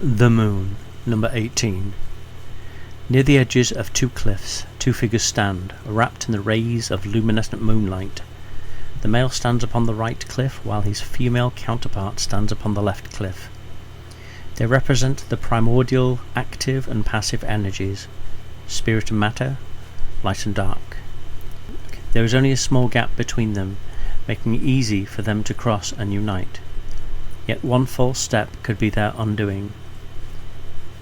The Moon, number 18. Near the edges of two cliffs, two figures stand, wrapped in the rays of luminescent moonlight. The male stands upon the right cliff, while his female counterpart stands upon the left cliff. They represent the primordial, active and passive energies, spirit and matter, light and dark. There is only a small gap between them, making it easy for them to cross and unite. Yet one false step could be their undoing.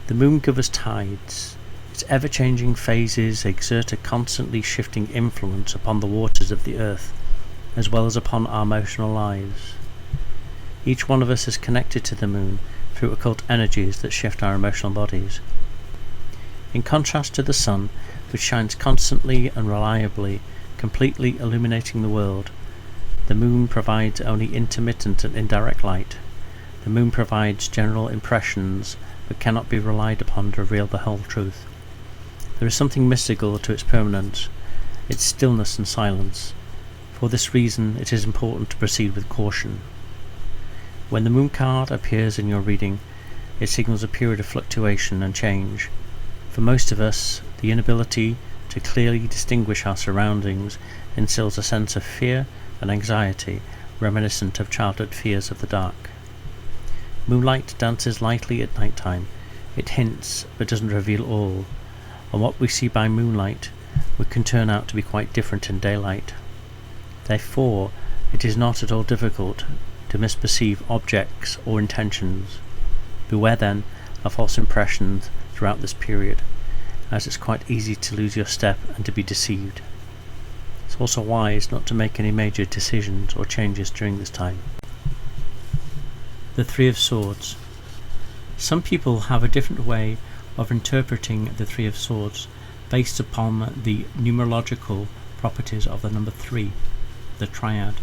The moon governs tides. Its ever-changing phases exert a constantly shifting influence upon the waters of the earth, as well as upon our emotional lives. Each one of us is connected to the moon through occult energies that shift our emotional bodies. In contrast to the sun, which shines constantly and reliably, completely illuminating the world, the moon provides only intermittent and indirect light. The moon provides general impressions, but cannot be relied upon to reveal the whole truth. There is something mystical to its permanence, its stillness and silence. For this reason, it is important to proceed with caution. When the moon card appears in your reading, it signals a period of fluctuation and change. For most of us, the inability to clearly distinguish our surroundings instills a sense of fear and anxiety reminiscent of childhood fears of the dark. Moonlight dances lightly at night time. It hints, but doesn't reveal all. And what we see by moonlight can turn out to be quite different in daylight. Therefore, it is not at all difficult to misperceive objects or intentions. Beware then of false impressions throughout this period, as it's quite easy to lose your step and to be deceived. It's also wise not to make any major decisions or changes during this time. The Three of Swords. Some people have a different way of interpreting the Three of Swords based upon the numerological properties of the number 3, the triad.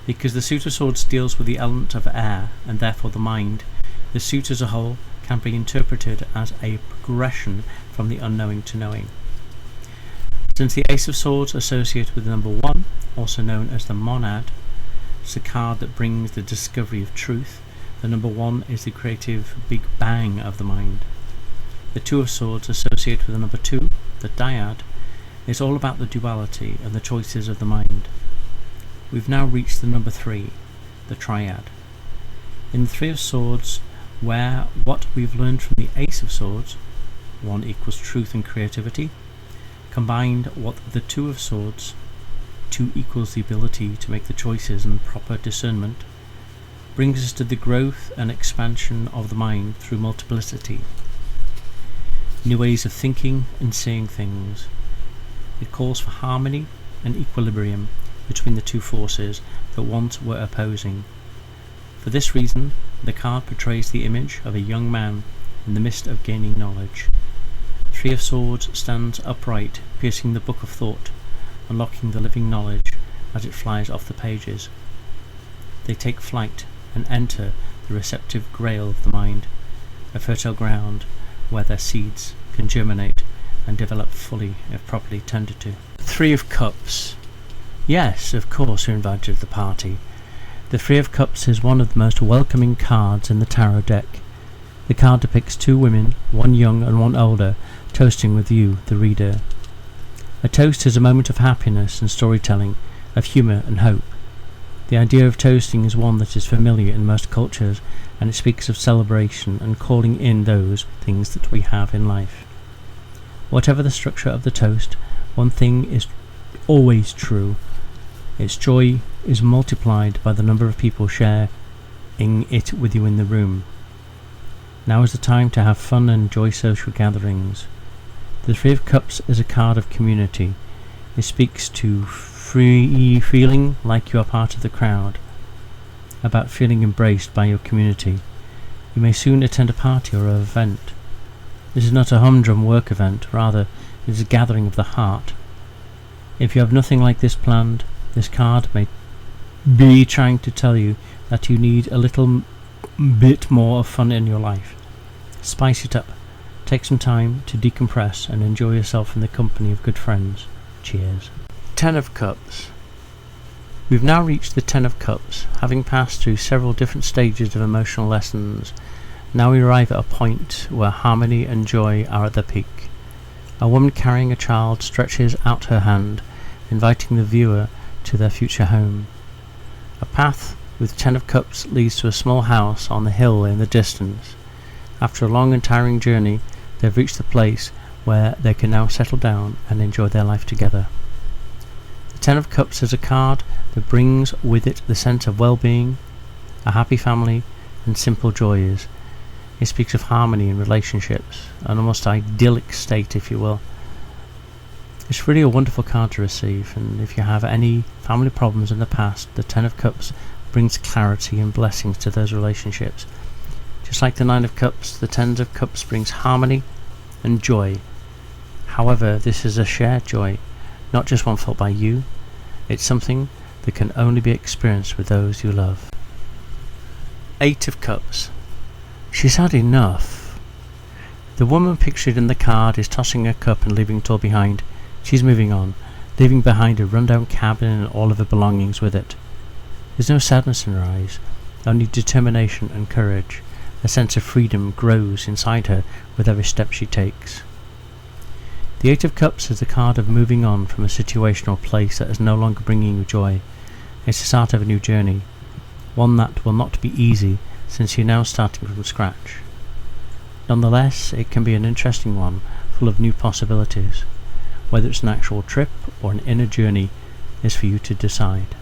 Because the suit of swords deals with the element of air and therefore the mind, the suit as a whole can be interpreted as a progression from the unknowing to knowing. Since the Ace of Swords associated with the number 1, also known as the monad, it's a card that brings the discovery of truth. The number 1 is the creative big bang of the mind. The Two of Swords associated with the number 2, the dyad, is all about the duality and the choices of the mind. We've now reached the number 3, the triad. In the Three of Swords, where what we've learned from the Ace of Swords, 1 equals truth and creativity, combined what the Two of Swords, 2 equals the ability to make the choices and proper discernment, brings us to the growth and expansion of the mind through multiplicity, new ways of thinking and seeing things. It calls for harmony and equilibrium between the two forces that once were opposing. For this reason, the card portrays the image of a young man in the midst of gaining knowledge. Three of Swords stands upright, piercing the book of thought, unlocking the living knowledge as it flies off the pages. They take flight and enter the receptive grail of the mind, a fertile ground where their seeds can germinate and develop fully if properly tended to. Three of Cups. Yes, of course you're invited to the party. The Three of Cups is one of the most welcoming cards in the tarot deck. The card depicts two women, one young and one older, toasting with you, the reader. A toast is a moment of happiness and storytelling, of humour and hope. The idea of toasting is one that is familiar in most cultures, and it speaks of celebration and calling in those things that we have in life. Whatever the structure of the toast, one thing is always true. Its joy is multiplied by the number of people sharing it with you in the room. Now is the time to have fun and enjoy social gatherings. The Three of Cups is a card of community. It speaks to free feeling like you are part of the crowd, about feeling embraced by your community. You may soon attend a party or an event. This is not a humdrum work event, rather it is a gathering of the heart. If you have nothing like this planned, this card may be trying to tell you that you need a little bit more of fun in your life. Spice it up. Take some time to decompress and enjoy yourself in the company of good friends. Cheers. 10 of Cups. We've now reached the 10 of Cups, having passed through several different stages of emotional lessons. Now we arrive at a point where harmony and joy are at their peak. A woman carrying a child stretches out her hand, inviting the viewer to their future home. A path with 10 of Cups leads to a small house on the hill in the distance. After a long and tiring journey, they've reached the place where they can now settle down and enjoy their life together. The 10 of Cups is a card that brings with it the sense of well-being, a happy family, and simple joys. It speaks of harmony in relationships, an almost idyllic state, if you will. It's really a wonderful card to receive, and if you have any family problems in the past, the 10 of Cups brings clarity and blessings to those relationships. Just like the 9 of Cups, the 10 of Cups brings harmony and joy. However, this is a shared joy, not just one felt by you. It's something that can only be experienced with those you love. 8 of Cups. She's had enough. The woman pictured in the card is tossing her cup and leaving it all behind. She's moving on, leaving behind a rundown cabin and all of her belongings with it. There's no sadness in her eyes, only determination and courage. A sense of freedom grows inside her with every step she takes. The 8 of Cups is the card of moving on from a situation or place that is no longer bringing you joy. It's the start of a new journey, one that will not be easy since you're now starting from scratch. Nonetheless, it can be an interesting one, full of new possibilities. Whether it's an actual trip or an inner journey is for you to decide.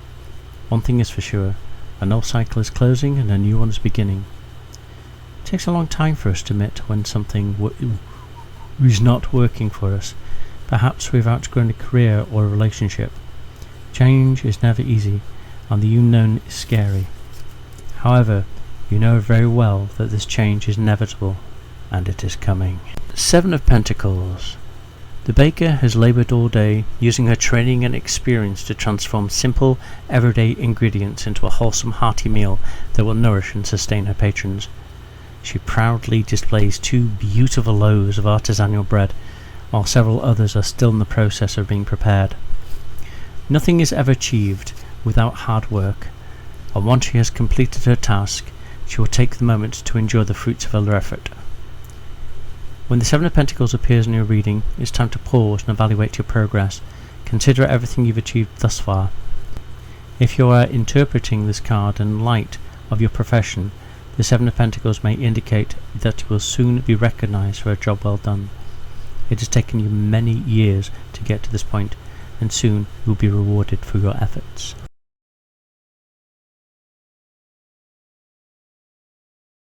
One thing is for sure, an old cycle is closing and a new one is beginning. It takes a long time for us to admit when something is not working for us. Perhaps we've outgrown a career or a relationship. Change is never easy, and the unknown is scary. However, you know very well that this change is inevitable, and it is coming. 7 of Pentacles. The baker has laboured all day, using her training and experience to transform simple, everyday ingredients into a wholesome, hearty meal that will nourish and sustain her patrons. She proudly displays 2 beautiful loaves of artisanal bread, while several others are still in the process of being prepared. Nothing is ever achieved without hard work, and once she has completed her task, she will take the moment to enjoy the fruits of her effort. When the 7 of Pentacles appears in your reading, it's time to pause and evaluate your progress. Consider everything you've achieved thus far. If you are interpreting this card in light of your profession, the 7 of Pentacles may indicate that you will soon be recognized for a job well done. It has taken you many years to get to this point, and soon you will be rewarded for your efforts.